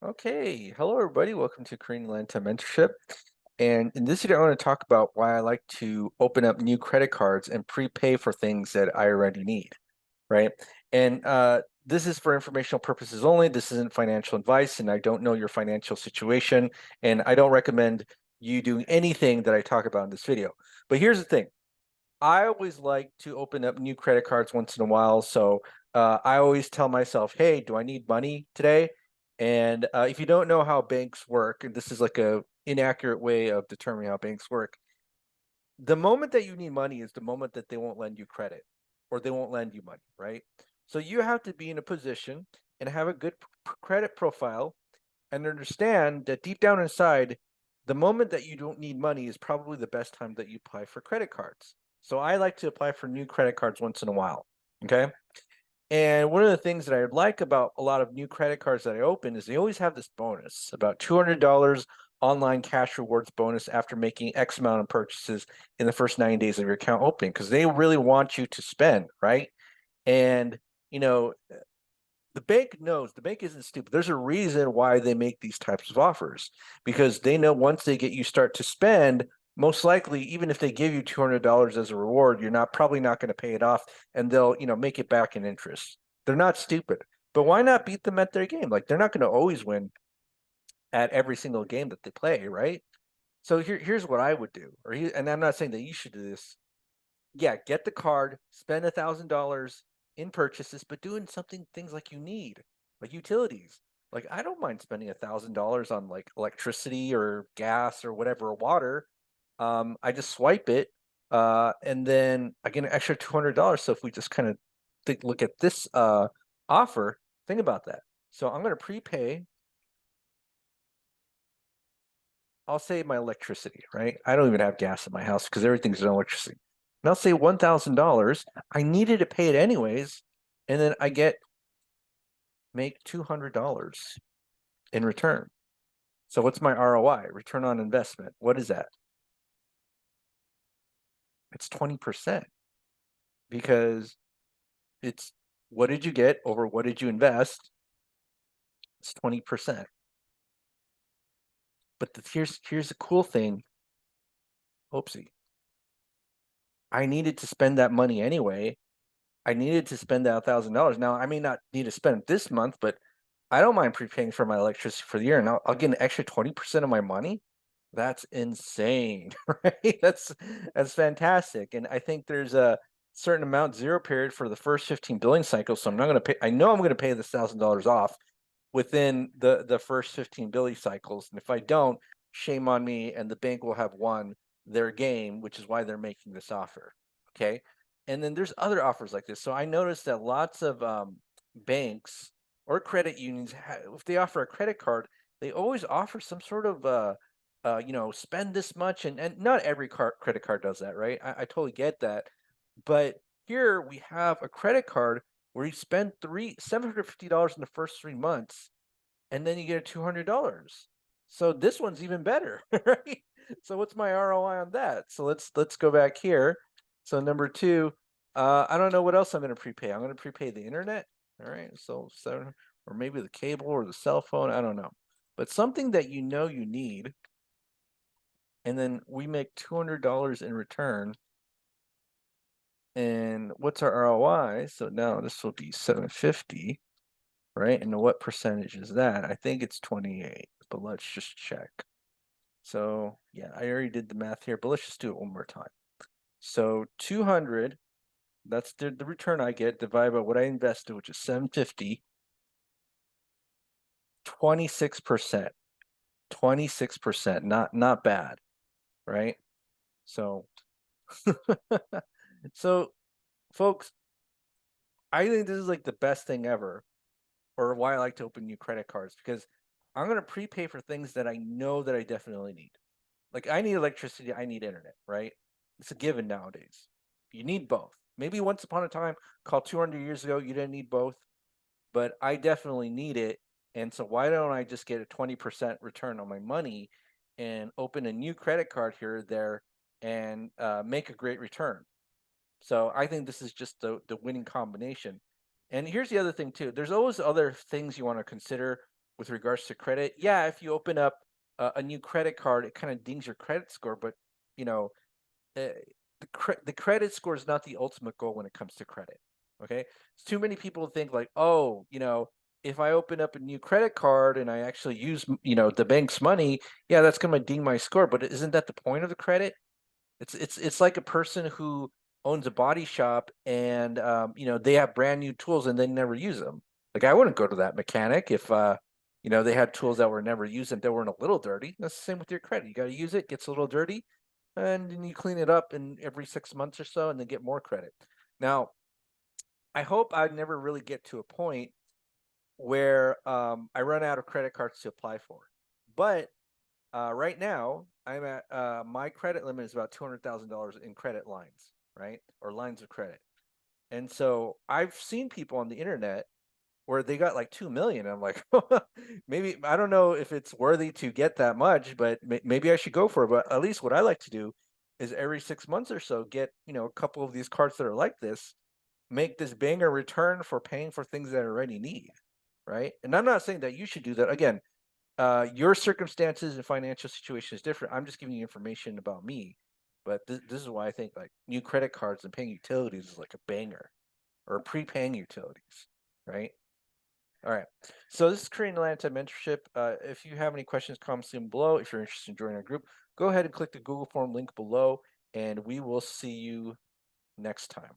Okay, hello everybody. Welcome to Korean Lanta Mentorship. And in this video, I want to talk about why I like to open up new credit cards and prepay for things that I already need, right? And this is for informational purposes only. This isn't financial advice, and I don't know your financial situation, and I don't recommend you doing anything that I talk about in this video. But here's the thing. I always like to open up new credit cards once in a while. So I always tell myself, hey, do I need money today? And if you don't know how banks work, and this is like a inaccurate way of determining how banks work, the moment that you need money is the moment that they won't lend you credit or they won't lend you money, right? So you have to be in a position and have a good credit profile and understand that deep down inside, the moment that you don't need money is probably the best time that you apply for credit cards. So I like to apply for new credit cards once in a while. Okay. And one of the things that I like about a lot of new credit cards that I open is they always have this bonus about $200 online cash rewards bonus after making X amount of purchases in the first 90 days of your account opening because they really want you to spend, right? And, you know, the bank knows, the bank isn't stupid. There's a reason why they make these types of offers because they know once they get you start to spend, most likely, even if they give you $200 as a reward, you're not probably not going to pay it off and they'll, make it back in interest. They're not stupid. But why not beat them at their game? Like they're not going to always win at every single game that they play, right? So here's what I would do. And I'm not saying that you should do this. Yeah, get the card, spend $1,000 in purchases, but doing something things like you need, like utilities. Like I don't mind spending $1,000 on like electricity or gas or whatever, or water. I just swipe it, and then I get an extra $200. So if we just kind of look at this offer, think about that. So I'm going to prepay. I'll say my electricity, right? I don't even have gas in my house because everything's on electricity. And I'll say $1,000. I needed to pay it anyways, and then I make $200 in return. So what's my ROI? Return on investment. What is that? It's 20% because it's what did you get over what did you invest? It's 20%. But here's the cool thing. Oopsie. I needed to spend that money anyway. I needed to spend that $1,000. Now, I may not need to spend it this month, but I don't mind prepaying for my electricity for the year, and I'll get an extra 20% of my money. That's insane, right? That's fantastic. And I think there's a certain amount zero period for the first 15 billing cycles. So I'm not going to pay. I know I'm going to pay this $1,000 off within the first 15 billing cycles. And if I don't, shame on me, and the bank will have won their game, which is why they're making this offer. Okay. And then there's other offers like this. So I noticed that lots of banks or credit unions, if they offer a credit card, they always offer some sort of spend this much, and not every credit card does that, right? I totally get that, but here we have a credit card where you spend $750 in the first 3 months, and then you get $200. So this one's even better, right? So what's my ROI on that? So let's go back here. So number two, I don't know what else I'm going to prepay. I'm going to prepay the internet. All right, so seven, or maybe the cable or the cell phone. I don't know, but something that you know you need, and then we make $200 in return. And what's our ROI? So now this will be 750, right? And what percentage is that? I think it's 28, but let's just check. So yeah, I already did the math here, but let's just do it one more time. So 200, that's the return I get divided by what I invested, which is 750, 26%. 26%, not bad, right? So so folks, I think this is like the best thing ever, or why I like to open new credit cards, because I'm going to prepay for things that I know that I definitely need. Like I need electricity, I need internet, right? It's a given nowadays. You need both. Maybe once upon a time, called 200 years ago, you didn't need both, but I definitely need it. And so why don't I just get a 20% return on my money and open a new credit card here or there and make a great return? So I think this is just the winning combination. And here's the other thing too. There's always other things you want to consider. with regards to credit, yeah, if you open up a new credit card, it kind of dings your credit score, but you know, uh, the credit score is not the ultimate goal when it comes to credit. Okay, too many people think like, oh, if I open up a new credit card and I actually use, the bank's money, yeah, that's gonna ding my score. But isn't that the point of the credit? It's like a person who owns a body shop and they have brand new tools and they never use them. Like I wouldn't go to that mechanic if they had tools that were never used and that weren't a little dirty. That's the same with your credit. You got to use it, gets a little dirty, and then you clean it up in every 6 months or so, and then get more credit. Now, I hope I never really get to a point where I run out of credit cards to apply for. But right now, I'm at my credit limit is about $200,000 in credit lines, right? Or lines of credit. And so I've seen people on the internet where they got like 2 million. I'm like, maybe I don't know if it's worthy to get that much, but maybe I should go for it. But at least what I like to do is every 6 months or so get a couple of these cards that are like this, make this banger return for paying for things that I already need, right? And I'm not saying that you should do that. Again, your circumstances and financial situation is different. I'm just giving you information about me. But this is why I think like new credit cards and paying utilities is like a banger, or prepaying utilities, right? All right. So this is Korean Atlanta Mentorship. If you have any questions, comments down below. If you're interested in joining our group, go ahead and click the Google form link below, and we will see you next time.